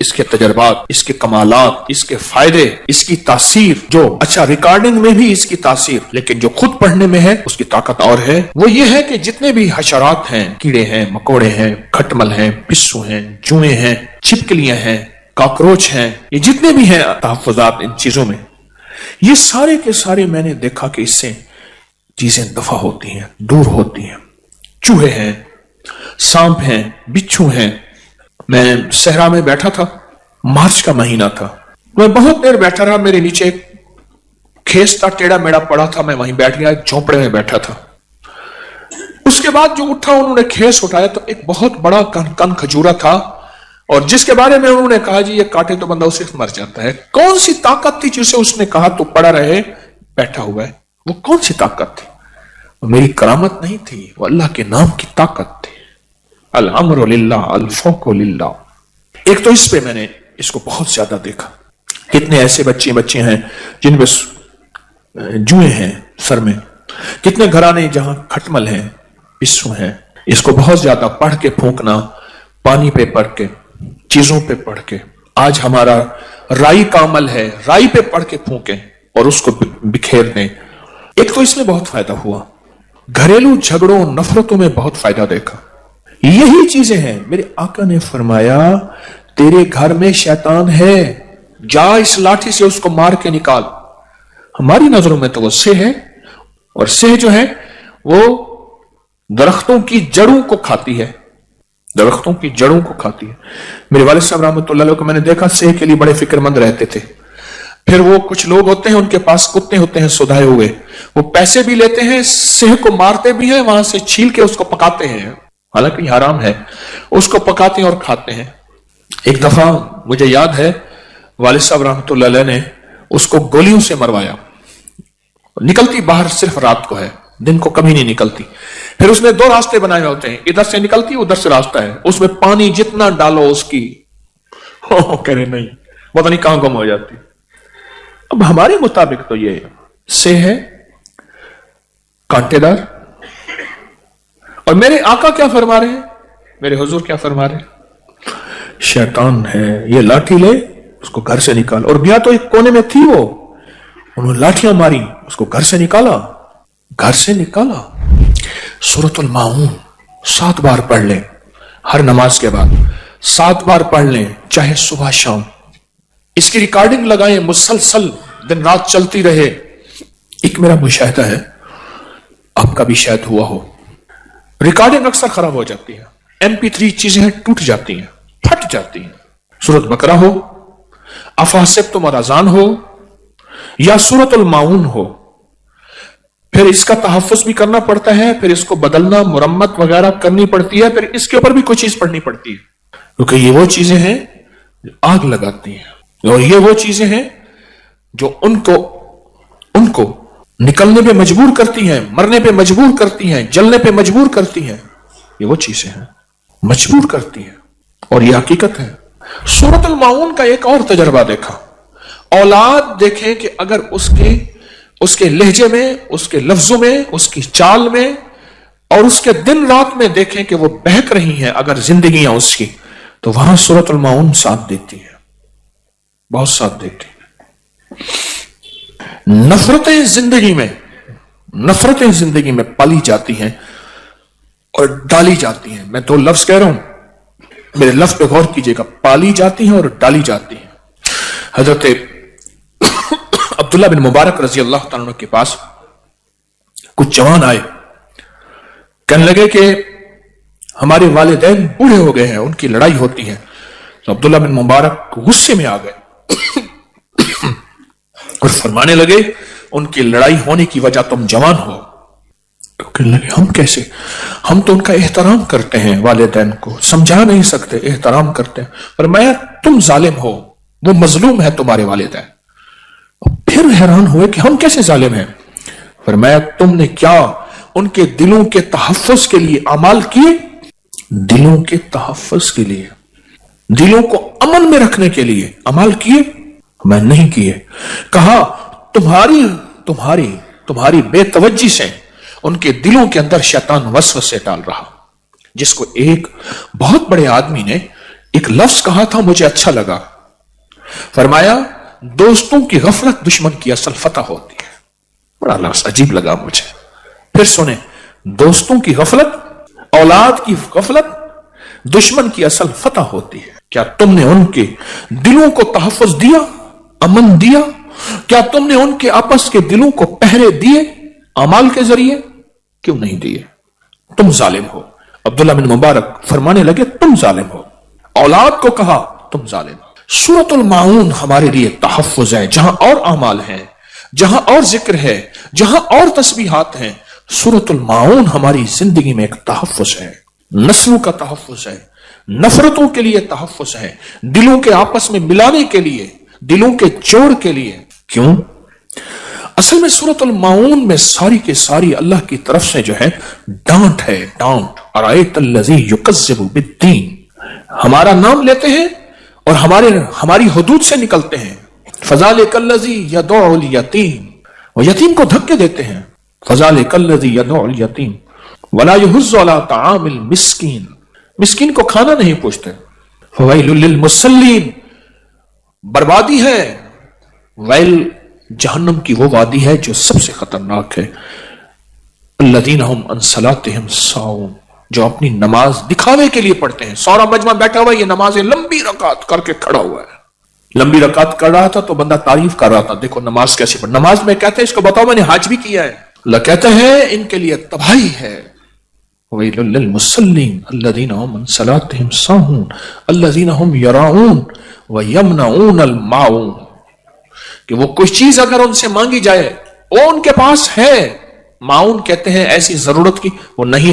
اس کے تجربات، اس کے کمالات، اس کے فائدے، اس کی تاثیر، جو اچھا ریکارڈنگ میں بھی اس کی تاثیر، لیکن جو خود پڑھنے میں ہے اس کی طاقت اور ہے، وہ یہ ہے کہ جتنے بھی حشرات ہیں، کیڑے ہیں، مکوڑے ہیں، کھٹمل ہیں، پسو ہیں، جوئیں ہیں، چھپکلیاں ہیں، کاکروچ ہیں، یہ جتنے بھی ہیں تحفظات ان چیزوں میں، یہ سارے کے سارے میں نے دیکھا کہ اس سے چیزیں دفع ہوتی ہیں، دور ہوتی ہیں۔ چوہے ہیں، سانپ ہیں، بچھو ہیں۔ میں صحرا میں بیٹھا تھا، مارچ کا مہینہ تھا، میں بہت دیر بیٹھا رہا، میرے نیچے ایک کھیس تھا، ٹیڑا میڑا پڑا تھا، میں وہیں بیٹھ گیا، ایک جھونپڑے میں بیٹھا تھا۔ اس کے بعد جو اٹھا، انہوں نے کھیس اٹھایا تو ایک بہت بڑا کن کھجورا تھا، اور جس کے بارے میں انہوں نے کہا جی یہ کاٹے تو بندہ اسے مر جاتا ہے۔ کون سی طاقت تھی جسے اس نے کہا تو پڑا رہے بیٹھا ہوا ہے؟ وہ کون سی طاقت تھی؟ وہ میری کرامت نہیں تھی، وہ اللہ کے نام کی طاقت تھی۔ الامر للہ الفوق للہ۔ ایک تو اس پہ میں نے اس کو بہت زیادہ دیکھا، کتنے ایسے بچے ہیں جن پہ جوئیں ہیں سر میں، کتنے گھرانے جہاں کھٹمل ہیں، پسو ہیں۔ اس کو بہت زیادہ پڑھ کے پھونکنا، پانی پہ پڑھ کے، چیزوں پہ پڑھ کے۔ آج ہمارا رائی کا عمل ہے، رائی پہ پڑھ کے پھونکیں اور اس کو بکھیر دیں۔ ایک تو اس میں بہت فائدہ ہوا، گھریلو جھگڑوں نفرتوں میں بہت فائدہ دیکھا۔ یہی چیزیں ہیں، میرے آقا نے فرمایا تیرے گھر میں شیطان ہے، جا اس لاٹھی سے اس کو مار کے نکال۔ ہماری نظروں میں تو وہ سہ ہے، اور سہ جو ہے وہ درختوں کی جڑوں کو کھاتی ہے، درختوں کی جڑوں کو کھاتی ہے۔ میرے والد صاحب رحمۃ اللہ علیہ کو میں نے دیکھا سہ کے لیے بڑے فکر مند رہتے تھے۔ پھر وہ کچھ لوگ ہوتے ہیں ان کے پاس کتے ہوتے ہیں سدھائے ہوئے، وہ پیسے بھی لیتے ہیں، سہ کو مارتے بھی ہیں، وہاں سے چھیل کے اس کو پکاتے ہیں، حالانکہ یہ حرام ہے، اس کو پکاتے ہیں اور کھاتے ہیں۔ ایک دفعہ مجھے یاد ہے والد صاحب رحمۃ اللہ علیہ نے اس کو گولیوں سے مروایا، نکلتی باہر صرف رات کو ہے، دن کو کبھی نہیں نکلتی۔ پھر اس نے دو راستے بنائے ہوتے ہیں، ادھر سے نکلتی ادھر سے راستہ ہے، اس میں پانی جتنا ڈالو اس کی کہہ رہے نہیں پتہ نہیں کہاں گم ہو جاتی۔ اب ہمارے مطابق تو یہ سے ہے کانٹے دار، اور میرے آقا کیا فرما رہے ہیں، میرے حضور کیا فرما رہے ہیں؟ شیطان ہے، یہ لاٹھی لے اس کو گھر سے نکال۔ اور گیا تو ایک کونے میں تھی وہ، انہوں نے لاٹھیاں ماری، اس کو گھر سے نکالا، گھر سے نکالا۔ سورۃ الماعون 7 بار پڑھ لیں ہر نماز کے بعد، 7 بار پڑھ لیں چاہے صبح شام، اس کی ریکارڈنگ لگائیں، مسلسل دن رات چلتی رہے۔ ایک میرا مشاہدہ ہے، آپ کا بھی شاید ہوا ہو، ریکارڈنگ اکثر خراب ہو جاتی ہے، MP3 چیزیں ٹوٹ جاتی ہیں، پھٹ جاتی ہیں۔ سورۃ بقرہ ہو، افحسبتم الاذان ہو، یا سورۃ الماعون ہو، پھر اس کا تحفظ بھی کرنا پڑتا ہے، پھر اس کو بدلنا، مرمت وغیرہ کرنی پڑتی ہے، پھر اس کے اوپر بھی کوئی چیز پڑھنی پڑتی ہے، کیونکہ یہ وہ چیزیں ہیں جو آگ لگاتی ہیں، اور یہ وہ چیزیں ہیں جو ان کو نکلنے پہ مجبور کرتی ہیں، مرنے پہ مجبور کرتی ہیں، جلنے پہ مجبور کرتی ہیں۔ یہ وہ چیزیں ہیں مجبور کرتی ہیں، اور یہ حقیقت ہے۔ سورۃ الماعون کا ایک اور تجربہ دیکھا، اولاد دیکھیں کہ اگر اس کے لہجے میں، اس کے لفظوں میں، اس کی چال میں، اور اس کے دن رات میں دیکھیں کہ وہ بہک رہی ہیں اگر زندگیاں اس کی، تو وہاں سورۃ الماعون ساتھ دیتی ہے، بہت ساتھ دیتی ہے۔ نفرتیں زندگی میں پالی جاتی ہیں اور ڈالی جاتی ہیں۔ میں 2 لفظ کہہ رہا ہوں، میرے لفظ پہ غور کیجئے گا، پالی جاتی ہیں اور ڈالی جاتی ہیں۔ حضرت عبداللہ بن مبارک رضی اللہ تعالیٰ عنہ کے پاس کچھ جوان آئے، کہنے لگے کہ ہمارے والدین بوڑھے ہو گئے ہیں، ان کی لڑائی ہوتی ہے۔ تو عبداللہ بن مبارک غصے میں آ گئے اور فرمانے لگے ان کی لڑائی ہونے کی وجہ تم جوان ہو۔ کہنے لگے ہم کیسے، ہم تو ان کا احترام کرتے ہیں، والدین کو سمجھا نہیں سکتے، احترام کرتے ہیں۔ فرمایا تم ظالم ہو، وہ مظلوم ہے تمہارے والدین۔ پھر حیران ہوئے کہ ہم کیسے ظالم ہیں؟ فرمایا تم نے کیا ان کے دلوں کے تحفظ کے لیے اعمال کیے؟ دلوں کے تحفظ کے لیے، دلوں کو امن میں رکھنے کے لیے اعمال کیے؟ میں نہیں کیے۔ کہا تمہاری بے توجہی سے ان کے دلوں کے اندر شیطان وسوسے ڈال رہا، جس کو ایک بہت بڑے آدمی نے ایک لفظ کہا تھا مجھے اچھا لگا، فرمایا دوستوں کی غفلت دشمن کی اصل فتح ہوتی ہے. بڑا لفظ عجیب لگا مجھے. پھر سنیں، دوستوں کی غفلت، اولاد کی غفلت دشمن کی اصل فتح ہوتی ہے. کیا تم نے ان کے دلوں کو تحفظ دیا، امن دیا؟ کیا تم نے ان کے آپس کے دلوں کو پہرے دیے اعمال کے ذریعے؟ کیوں نہیں دیے؟ تم ظالم ہو. عبداللہ بن مبارک فرمانے لگے تم ظالم ہو. اولاد کو کہا تم ظالم ہو. سورۃ الماعون ہمارے لیے تحفظ ہے. جہاں اور اعمال ہیں، جہاں اور ذکر ہے، جہاں اور تسبیحات ہیں، سورۃ الماعون ہماری زندگی میں ایک تحفظ ہے. نسلوں کا تحفظ ہے، نفرتوں کے لیے تحفظ ہے، دلوں کے آپس میں ملانے کے لیے، دلوں کے جوڑ کے لیے. کیوں؟ اصل میں سورۃ الماعون میں ساری کے ساری اللہ کی طرف سے جو ہے ڈانٹ ہے، ڈانٹ. ارایت الذی یکذب بالدین. ہمارا نام لیتے ہیں اور ہماری حدود سے نکلتے ہیں. فذالک الذی یدعو الیتیم. وہ یتیم کو دھکے دیتے ہیں. فذالک الذی یدعو الیتیم ولا یحض علی طعام المسکین. مسکین کو کھانا نہیں پوچھتے. فویل للمصلین. بربادی ہے، ویل جہنم کی وہ وادی ہے جو سب سے خطرناک ہے. الذین هم عن صلاتهم ساہون. جو اپنی نماز دکھاوے کے لیے پڑھتے ہیں. سورا مجمع بیٹھا ہوا ہے، یہ نمازیں لمبی رکعت کر کے کھڑا ہوا ہے. لمبی رکعت کر رہا تھا تو بندہ تعریف کر رہا تھا، دیکھو نماز کیسی پڑھ. نماز میں کہتے ہیں اس کو بتاؤ میں نے حج بھی کیا ہے. اللہ کہتے ہیں ان کے لیے تباہی ہے. ویل للمصلین الذین هم عن صلاتهم ساہون الذین هم یراؤون ویمنعون الماعون. کہ وہ کچھ چیز اگر ان سے مانگی جائے وہ ان کے پاس ہے. معاون کہتے ہیں ایسی ضرورت کی، وہ نہیں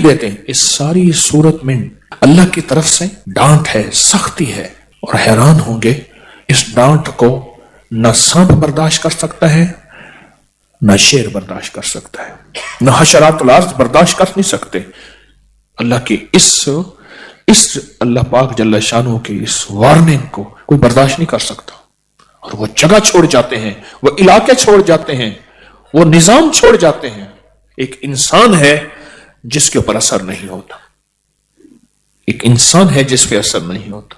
دیتے. اس ساری صورت میں اللہ کی طرف سے ڈانٹ ہے، سختی ہے. اور حیران ہوں گے اس ڈانٹ کو نہ سانپ برداشت کر سکتا ہے، نہ شیر برداشت کر سکتا ہے، نہ حشرات الارض برداشت کر نہیں سکتے. اللہ کی اس اللہ پاک جل شانہ کی اس وارننگ کو کوئی برداشت نہیں کر سکتا. اور وہ جگہ چھوڑ جاتے ہیں، وہ علاقے چھوڑ جاتے ہیں، وہ نظام چھوڑ جاتے ہیں. ایک انسان ہے جس کے اوپر اثر نہیں ہوتا. ایک انسان ہے جس پہ اثر نہیں ہوتا.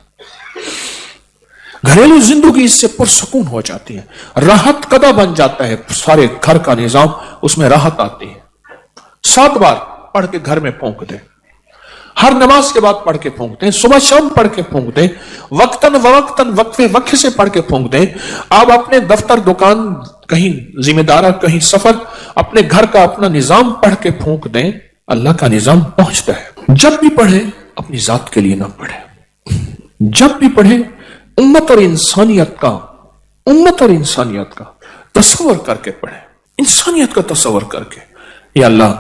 گھریلو زندگی اس سے پرسکون ہو جاتی ہے، راحت قدہ بن جاتا ہے. سارے گھر کا نظام اس میں راحت آتی ہے. 7 بار پڑھ کے گھر میں پھونک دیں، ہر نماز کے بعد پڑھ کے پھونک دیں، صبح شام پڑھ کے پھونک دیں، وقتاً فوقتاً وقفے وقفے سے پڑھ کے پھونک دیں. آپ اپنے دفتر، دکان، کہیں ذمہ دارہ، کہیں سفر، اپنے گھر کا اپنا نظام پڑھ کے پھونک دیں. اللہ کا نظام پہنچتا ہے. جب بھی پڑھیں اپنی ذات کے لیے نہ پڑھیں. جب بھی پڑھیں امت اور انسانیت کا تصور کر کے پڑھیں. انسانیت کا تصور کر کے. یا اللہ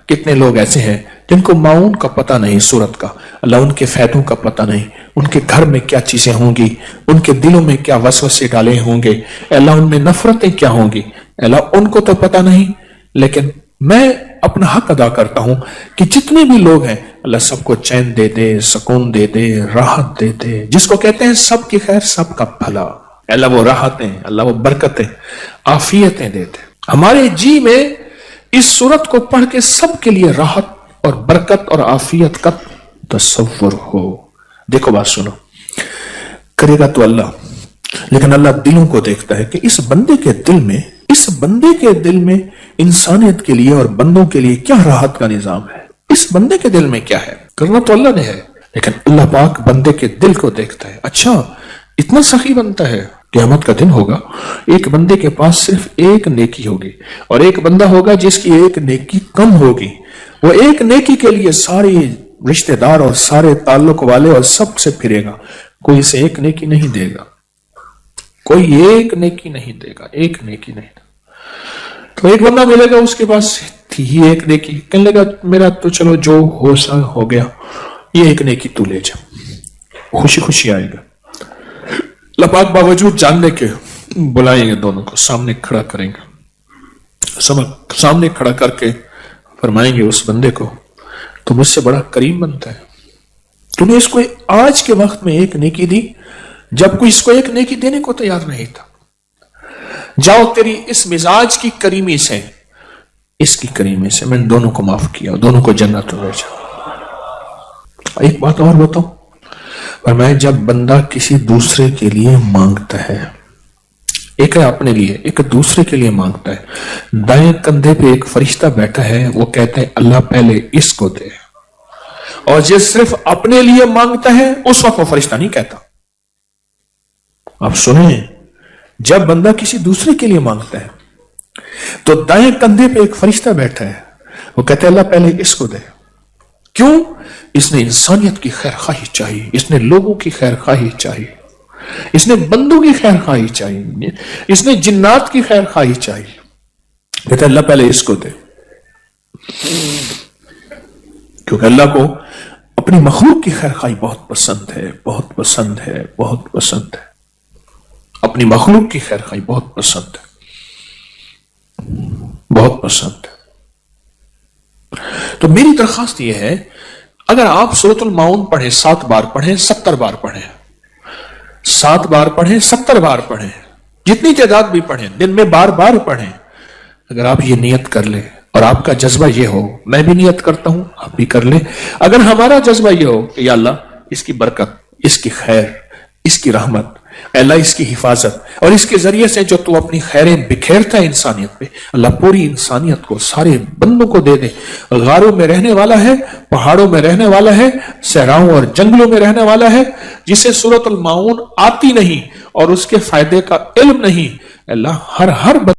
کتنے لوگ ایسے ہیں جن کو معاون کا پتہ نہیں، صورت کا. اللہ ان کے فائدوں کا پتہ نہیں، ان کے گھر میں کیا چیزیں ہوں گی، ان کے دلوں میں کیا وسوسے ڈالے ہوں گے. اللہ ان میں نفرتیں کیا ہوں گی. اللہ ان کو تو پتہ نہیں، لیکن میں اپنا حق ادا کرتا ہوں کہ جتنے بھی لوگ ہیں اللہ سب کو چین دے دے، سکون دے دے، راحت دے دے. جس کو کہتے ہیں سب کی خیر، سب کا بھلا. اللہ وہ راحتیں، اللہ وہ برکتیں، عافیتیں دے دے. ہمارے جی میں اس صورت کو پڑھ کے سب کے لیے راحت اور برکت اور عافیت کا تصور ہو. دیکھو بات سنو، کرے گا تو اللہ، لیکن اللہ دلوں کو دیکھتا ہے کہ اس بندے کے دل میں انسانیت کے لیے اور بندوں کے لیے کیا راحت کا نظام ہے. اس بندے کے دل میں کیا ہے. کرنا تو اللہ نے ہے، لیکن اللہ پاک بندے کے دل کو دیکھتا ہے. اچھا اتنا سخی بنتا ہے. قیامت کا دن ہوگا، ایک بندے کے پاس صرف ایک نیکی ہوگی اور ایک بندہ ہوگا جس کی ایک نیکی کم ہوگی. وہ ایک نیکی کے لیے سارے رشتہ دار اور سارے تعلق والے اور سب سے پھرے گا. کوئی اسے ایک نیکی نہیں دے گا، کوئی ایک نیکی نہیں دے گا، ایک نیکی نہیں. تو ایک بندہ ملے گا اس کے پاس تھی ہی ایک نیکی، کہنے لگا میرا تو چلو جو ہو سا ہو گیا، یہ ایک نیکی تو لے جا. خوشی خوشی آئے گا. اللہ پاک باوجود جاننے کے بلائیں گے، دونوں کو سامنے کھڑا کریں گے. سامنے کھڑا کر کے فرمائیں گے اس بندے کو تو مجھ سے بڑا کریم بنتا ہے، تو نے اس کو آج کے وقت میں ایک نیکی دی جب کوئی اس کو ایک نیکی دینے کو تیار نہیں تھا. جاؤ تیری اس مزاج کی کریمی سے، اس کی کریمی سے میں نے دونوں کو معاف کیا، دونوں کو جنت میں بھیجا. ایک بات اور بتاؤں، فرمایا جب بندہ کسی دوسرے کے لیے مانگتا ہے، ایک ہے اپنے لیے، ایک دوسرے کے لیے مانگتا ہے، دائیں کندھے پہ ایک فرشتہ بیٹھا ہے، وہ کہتا ہے اللہ پہلے اس کو دے، اور جو صرف اپنے لیے مانگتا ہے اس وقت وہ فرشتہ نہیں کہتا. آپ سنیں، جب بندہ کسی دوسرے کے لیے مانگتا ہے تو دائیں کندھے پہ ایک فرشتہ بیٹھا ہے، وہ کہتا ہے اللہ پہلے اس کو دے. کیوں؟ اس نے انسانیت کی خیر خواہی چاہیے، اس نے لوگوں کی خیر خواہی چاہیے، اس نے بندوں کی خیر خواہی چاہیے، اس نے جنات کی خیر خواہی چاہیے. کہتا ہے اللہ پہلے اس کو دے. کیونکہ اللہ کو اپنی مخلوق کی خیر خواہی بہت پسند ہے، بہت پسند ہے، بہت پسند ہے. اپنی مخلوق کی خیر خواہی بہت پسند ہے، بہت پسند ہے. تو میری درخواست یہ ہے، اگر آپ سورۃ الماؤن پڑھیں، 7 بار پڑھیں، 70 بار پڑھیں، 7 بار پڑھیں، 70 بار پڑھیں، جتنی تعداد بھی پڑھیں، دن میں بار بار پڑھیں. اگر آپ یہ نیت کر لیں اور آپ کا جذبہ یہ ہو، میں بھی نیت کرتا ہوں، آپ بھی کر لیں، اگر ہمارا جذبہ یہ ہو کہ یا اللہ اس کی برکت، اس کی خیر، اس کی رحمت، اللہ اس کی حفاظت، اور اس کے ذریعے سے جو تو اپنی خیریں بکھیرتا ہے انسانیت پہ، اللہ پوری انسانیت کو، سارے بندوں کو دے دے. غاروں میں رہنے والا ہے، پہاڑوں میں رہنے والا ہے، صحراؤں اور جنگلوں میں رہنے والا ہے، جسے سورۃ الماؤن آتی نہیں اور اس کے فائدے کا علم نہیں، اللہ ہر